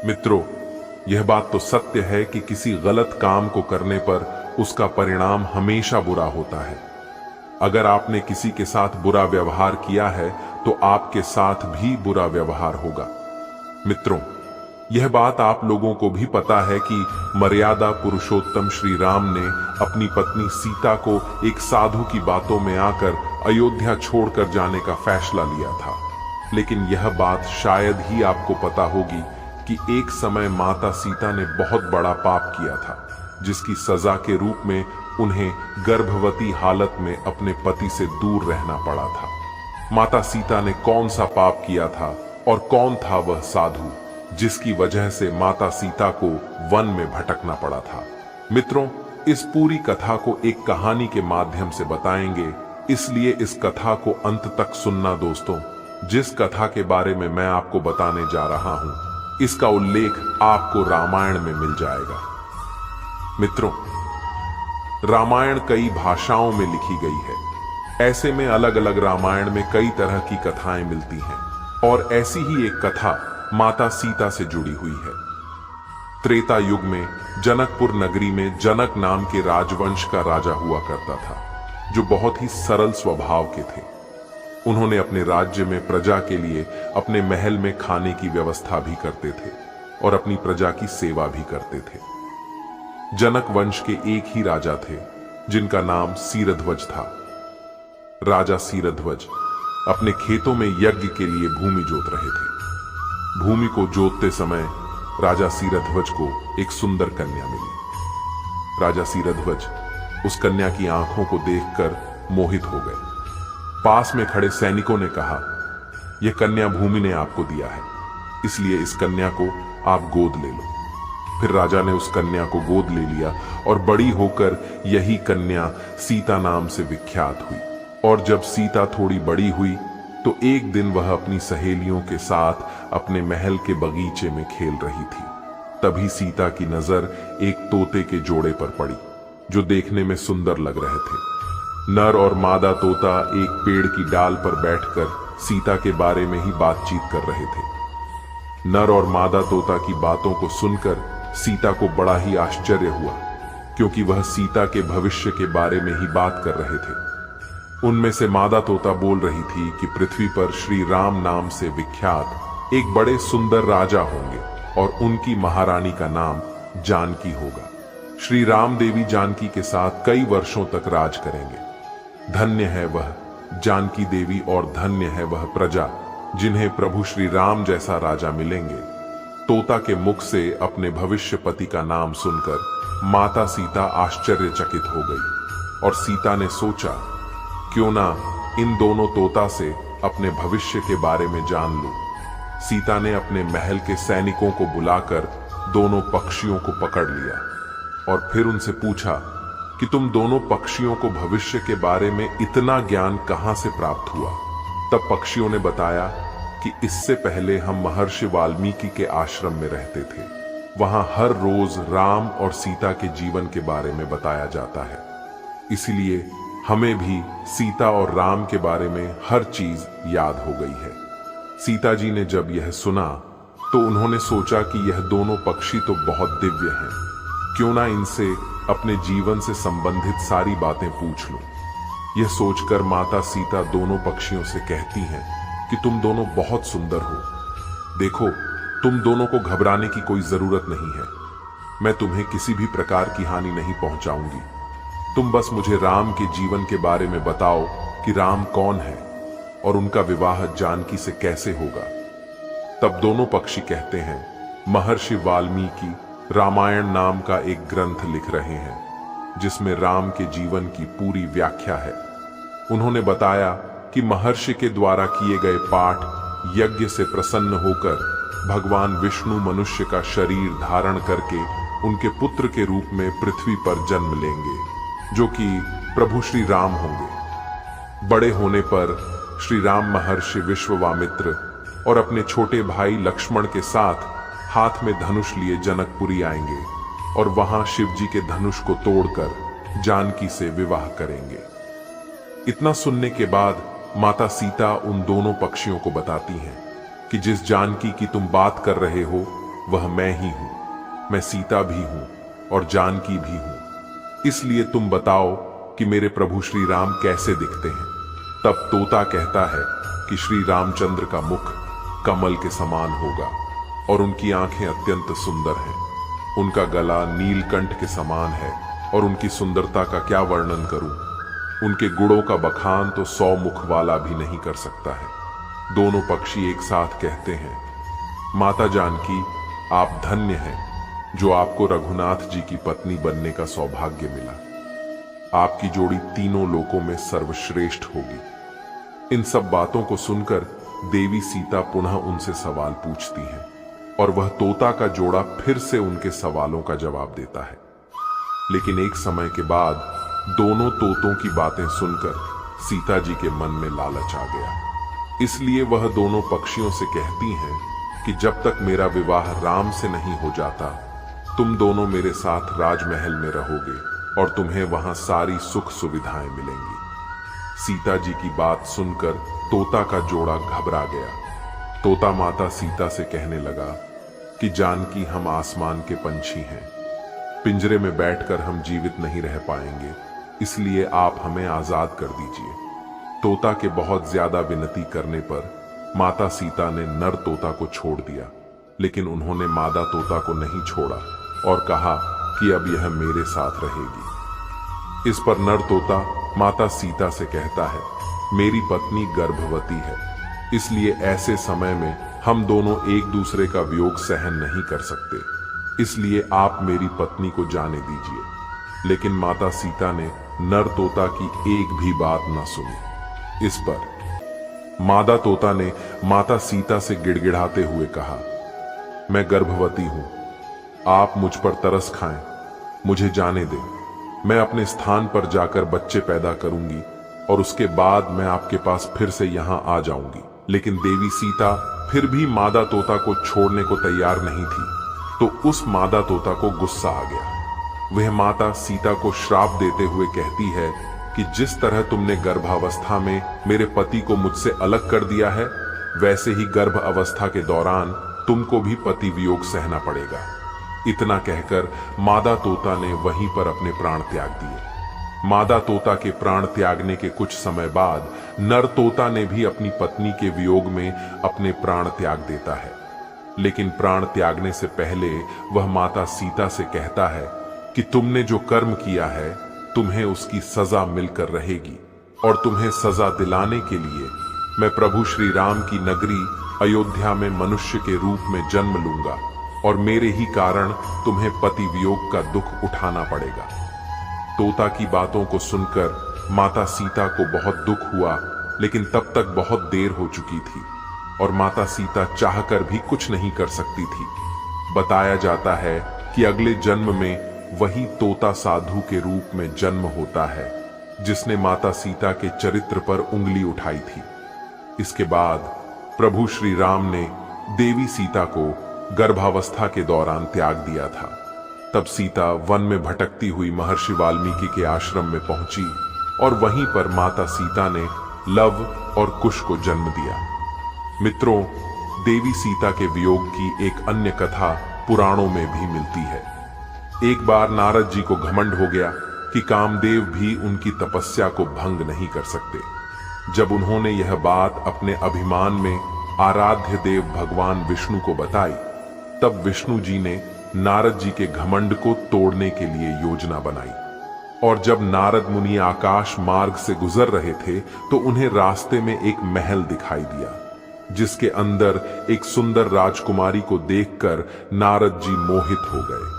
मित्रों, यह बात तो सत्य है कि किसी गलत काम को करने पर उसका परिणाम हमेशा बुरा होता है। अगर आपने किसी के साथ बुरा व्यवहार किया है तो आपके साथ भी बुरा व्यवहार होगा। मित्रों, यह बात आप लोगों को भी पता है कि मर्यादा पुरुषोत्तम श्री राम ने अपनी पत्नी सीता को एक साधु की बातों में आकर अयोध्या छोड़कर जाने का फैसला लिया था। लेकिन यह बात शायद ही आपको पता होगी कि एक समय माता सीता ने बहुत बड़ा पाप किया था, जिसकी सजा के रूप में उन्हें गर्भवती हालत में अपने पति से दूर रहना पड़ा था। माता सीता ने कौन सा पाप किया था और कौन था वह साधु जिसकी वजह से माता सीता को वन में भटकना पड़ा था? मित्रों, इस पूरी कथा को एक कहानी के माध्यम से बताएंगे, इसलिए इस कथा को अंत तक सुनना दोस्तों। जिस कथा के बारे में मैं आपको बताने जा रहा हूं, इसका उल्लेख आपको रामायण में मिल जाएगा। मित्रों, रामायण कई भाषाओं में लिखी गई है। ऐसे में अलग अलग रामायण में कई तरह की कथाएं मिलती हैं और ऐसी ही एक कथा माता सीता से जुड़ी हुई है। त्रेता युग में जनकपुर नगरी में जनक नाम के राजवंश का राजा हुआ करता था, जो बहुत ही सरल स्वभाव के थे। उन्होंने अपने राज्य में प्रजा के लिए अपने महल में खाने की व्यवस्था भी करते थे और अपनी प्रजा की सेवा भी करते थे। जनक वंश के एक ही राजा थे जिनका नाम सीरध्वज था। राजा सीरध्वज अपने खेतों में यज्ञ के लिए भूमि जोत रहे थे। भूमि को जोतते समय राजा सीरध्वज को एक सुंदर कन्या मिली। राजा सीरध्वज उस कन्या की आंखों को देखकर मोहित हो गए। पास में खड़े सैनिकों ने कहा, यह कन्या भूमि ने आपको दिया है, इसलिए इस कन्या को आप गोद ले लो। फिर राजा ने उस कन्या को गोद ले लिया और बड़ी होकर यही कन्या सीता नाम से विख्यात हुई। और जब सीता थोड़ी बड़ी हुई तो एक दिन वह अपनी सहेलियों के साथ अपने महल के बगीचे में खेल रही थी। तभी सीता की नजर एक तोते के जोड़े पर पड़ी, जो देखने में सुंदर लग रहे थे। नर और मादा तोता एक पेड़ की डाल पर बैठकर सीता के बारे में ही बातचीत कर रहे थे। नर और मादा तोता की बातों को सुनकर सीता को बड़ा ही आश्चर्य हुआ, क्योंकि वह सीता के भविष्य के बारे में ही बात कर रहे थे। उनमें से मादा तोता बोल रही थी कि पृथ्वी पर श्री राम नाम से विख्यात एक बड़े सुंदर राजा होंगे और उनकी महारानी का नाम जानकी होगा। श्री राम देवी जानकी के साथ कई वर्षों तक राज करेंगे। धन्य है वह जानकी देवी और धन्य है वह प्रजा जिन्हें प्रभु श्री राम जैसा राजा मिलेंगे। तोता के मुख से अपने भविष्य पति का नाम सुनकर माता सीता आश्चर्यचकित हो गई और सीता ने सोचा, क्यों ना इन दोनों तोता से अपने भविष्य के बारे में जान लूं। सीता ने अपने महल के सैनिकों को बुलाकर दोनों पक्षियों को पकड़ लिया और फिर उनसे पूछा कि तुम दोनों पक्षियों को भविष्य के बारे में इतना ज्ञान कहां से प्राप्त हुआ? तब पक्षियों ने बताया कि इससे पहले हम महर्षि वाल्मीकि के आश्रम में रहते थे। वहां हर रोज राम और सीता के जीवन के बारे में बताया जाता है, इसलिए हमें भी सीता और राम के बारे में हर चीज याद हो गई है। सीता जी ने जब यह सुना तो उन्होंने सोचा कि यह दोनों पक्षी तो बहुत दिव्य हैं, क्यों ना इनसे अपने जीवन से संबंधित सारी बातें पूछ लूं। यह सोचकर माता सीता दोनों पक्षियों से कहती हैं कि तुम दोनों बहुत सुंदर हो। देखो, तुम दोनों को घबराने की कोई जरूरत नहीं है। मैं तुम्हें किसी भी प्रकार की हानि नहीं पहुंचाऊंगी। तुम बस मुझे राम के जीवन के बारे में बताओ कि राम कौन है और उनका विवाह जानकी से कैसे होगा। तब दोनों पक्षी कहते हैं, महर्षि वाल्मीकि रामायण नाम का एक ग्रंथ लिख रहे हैं जिसमें राम के जीवन की पूरी व्याख्या है। उन्होंने बताया कि महर्षि के द्वारा किए गए पाठ यज्ञ से प्रसन्न होकर भगवान विष्णु मनुष्य का शरीर धारण करके उनके पुत्र के रूप में पृथ्वी पर जन्म लेंगे, जो कि प्रभु श्री राम होंगे। बड़े होने पर श्री राम महर्षि विश्वामित्र और अपने छोटे भाई लक्ष्मण के साथ हाथ में धनुष लिए जनकपुरी आएंगे और वहां शिव जी के धनुष को तोड़कर जानकी से विवाह करेंगे। इतना सुनने के बाद माता सीता उन दोनों पक्षियों को बताती हैं कि जिस जानकी की तुम बात कर रहे हो वह मैं ही हूं। मैं सीता भी हूं और जानकी भी हूं। इसलिए तुम बताओ कि मेरे प्रभु श्री राम कैसे दिखते हैं। तब तोता कहता है कि श्री रामचंद्र का मुख कमल के समान होगा और उनकी आंखें अत्यंत सुंदर हैं। उनका गला नीलकंठ के समान है और उनकी सुंदरता का क्या वर्णन करूं। उनके गुणों का बखान तो 100 मुख वाला भी नहीं कर सकता है। दोनों पक्षी एक साथ कहते हैं, माता जानकी, आप धन्य हैं जो आपको रघुनाथ जी की पत्नी बनने का सौभाग्य मिला। आपकी जोड़ी तीनों लोकों में सर्वश्रेष्ठ होगी। इन सब बातों को सुनकर देवी सीता पुनः उनसे सवाल पूछती हैं और वह तोता का जोड़ा फिर से उनके सवालों का जवाब देता है। लेकिन एक समय के बाद दोनों तोतों की बातें सुनकर सीता जी के मन में लालच आ गया। इसलिए वह दोनों पक्षियों से कहती हैं कि जब तक मेरा विवाह राम से नहीं हो जाता, तुम दोनों मेरे साथ राजमहल में रहोगे और तुम्हें वहां सारी सुख सुविधाएं मिलेंगी। सीता जी की बात सुनकर तोता का जोड़ा घबरा गया। तोता माता सीता से कहने लगा कि जानकी, हम आसमान के पंछी हैं। पिंजरे में बैठकर हम जीवित नहीं रह पाएंगे, इसलिए आप हमें आजाद कर दीजिए। तोता के बहुत ज्यादा विनती करने पर माता सीता ने नर तोता को छोड़ दिया, लेकिन उन्होंने मादा तोता को नहीं छोड़ा और कहा कि अब यह मेरे साथ रहेगी। इस पर नर तोता माता सीता से कहता है, मेरी पत्नी गर्भवती है, इसलिए ऐसे समय में हम दोनों एक दूसरे का वियोग सहन नहीं कर सकते, इसलिए आप मेरी पत्नी को जाने दीजिए। लेकिन माता सीता ने नर तोता की एक भी बात न सुनी। इस पर मादा तोता ने माता सीता से गिड़गिड़ाते हुए कहा, मैं गर्भवती हूं, आप मुझ पर तरस खाएं, मुझे जाने दें। मैं अपने स्थान पर जाकर बच्चे पैदा करूंगी और उसके बाद मैं आपके पास फिर से यहां आ जाऊंगी। लेकिन देवी सीता फिर भी मादा तोता को छोड़ने को तैयार नहीं थी, तो उस मादा तोता को गुस्सा आ गया। वह माता सीता को श्राप देते हुए कहती है कि जिस तरह तुमने गर्भावस्था में मेरे पति को मुझसे अलग कर दिया है, वैसे ही गर्भ अवस्था के दौरान तुमको भी पति वियोग सहना पड़ेगा। इतना कहकर मादा तोता ने वहीं पर अपने प्राण त्याग दिए। मादा तोता के प्राण त्यागने के कुछ समय बाद नर तोता ने भी अपनी पत्नी के वियोग में अपने प्राण त्याग देता है। लेकिन प्राण त्यागने से पहले वह माता सीता से कहता है कि तुमने जो कर्म किया है, तुम्हें उसकी सजा मिलकर रहेगी और तुम्हें सजा दिलाने के लिए मैं प्रभु श्री राम की नगरी अयोध्या में मनुष्य के रूप में जन्म लूंगा और मेरे ही कारण तुम्हें पति वियोग का दुख उठाना पड़ेगा। तोता की बातों को सुनकर माता सीता को बहुत दुख हुआ, लेकिन तब तक बहुत देर हो चुकी थी और माता सीता चाहकर भी कुछ नहीं कर सकती थी। बताया जाता है कि अगले जन्म में वही तोता साधु के रूप में जन्म होता है जिसने माता सीता के चरित्र पर उंगली उठाई थी। इसके बाद प्रभु श्री राम ने देवी सीता को गर्भावस्था के दौरान त्याग दिया था। तब सीता वन में भटकती हुई महर्षि वाल्मीकि के आश्रम में पहुंची और वहीं पर माता सीता ने लव और कुश को जन्म दिया। मित्रों, देवी सीता के वियोग की एक अन्य कथा पुराणों में भी मिलती है। एक बार नारद जी को घमंड हो गया कि कामदेव भी उनकी तपस्या को भंग नहीं कर सकते। जब उन्होंने यह बात अपने अभिमान में आराध्य देव भगवान विष्णु को बताई, तब विष्णु जी ने नारद जी के घमंड को तोड़ने के लिए योजना बनाई। और जब नारद मुनि आकाश मार्ग से गुजर रहे थे तो उन्हें रास्ते में एक महल दिखाई दिया, जिसके अंदर एक सुंदर राजकुमारी को देखकर नारद जी मोहित हो गए।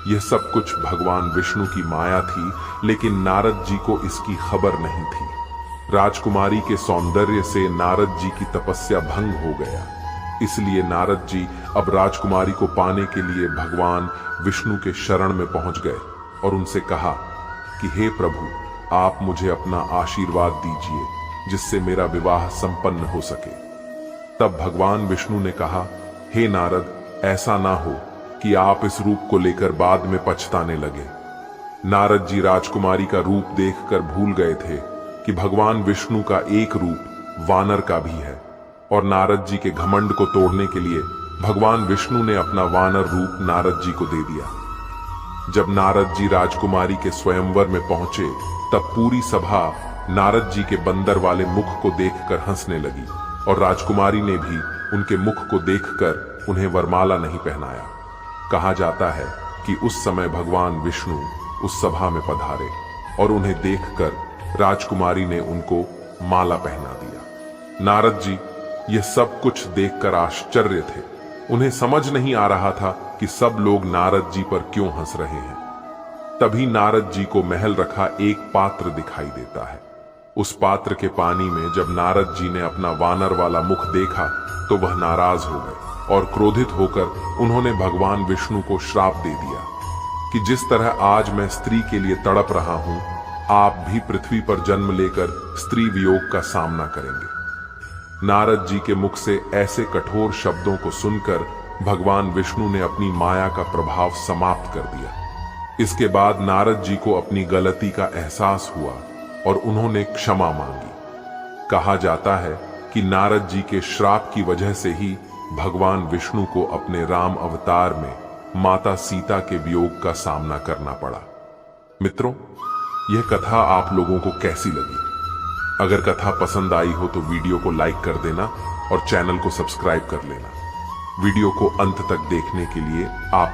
यह सब कुछ भगवान विष्णु की माया थी, लेकिन नारद जी को इसकी खबर नहीं थी। राजकुमारी के सौंदर्य से नारद जी की तपस्या भंग हो गया, इसलिए नारद जी अब राजकुमारी को पाने के लिए भगवान विष्णु के शरण में पहुंच गए और उनसे कहा कि हे प्रभु, आप मुझे अपना आशीर्वाद दीजिए जिससे मेरा विवाह संपन्न हो सके। तब भगवान विष्णु ने कहा, हे नारद, ऐसा ना हो कि आप इस रूप को लेकर बाद में पछताने लगे। नारद जी राजकुमारी का रूप देखकर भूल गए थे कि भगवान विष्णु का एक रूप वानर का भी है और नारद जी के घमंड को तोड़ने के लिए भगवान विष्णु ने अपना वानर रूप नारद जी को दे दिया। जब नारद जी राजकुमारी के स्वयंवर में पहुंचे तब पूरी सभा नारद जी के बंदर वाले मुख को देखकर हंसने लगी और राजकुमारी ने भी उनके मुख को देखकर उन्हें वरमाला नहीं पहनाया। कहा जाता है कि उस समय भगवान विष्णु उस सभा में पधारे और उन्हें देखकर राजकुमारी ने उनको माला पहना दिया। नारद जी ये सब कुछ देखकर आश्चर्य थे। उन्हें समझ नहीं आ रहा था कि सब लोग नारद जी पर क्यों हंस रहे हैं। तभी नारद जी को महल रखा एक पात्र दिखाई देता है। उस पात्र के पानी में जब नारद जी ने अपना वानर वाला मुख देखा तो वह नाराज हो गए और क्रोधित होकर उन्होंने भगवान विष्णु को श्राप दे दिया कि जिस तरह आज मैं स्त्री के लिए तड़प रहा हूं, आप भी पृथ्वी पर जन्म लेकर स्त्री वियोग का सामना करेंगे। नारद जी के मुख से ऐसे कठोर शब्दों को सुनकर भगवान विष्णु ने अपनी माया का प्रभाव समाप्त कर दिया। इसके बाद नारद जी को अपनी गलती का एहसास हुआ और उन्होंने क्षमा मांगी। कहा जाता है कि नारद जी के श्राप की वजह से ही भगवान विष्णु को अपने राम अवतार में माता सीता के वियोग का सामना करना पड़ा। मित्रों, यह कथा आप लोगों को कैसी लगी? अगर कथा पसंद आई हो तो वीडियो को लाइक कर देना और चैनल को सब्सक्राइब कर लेना। वीडियो को अंत तक देखने के लिए आप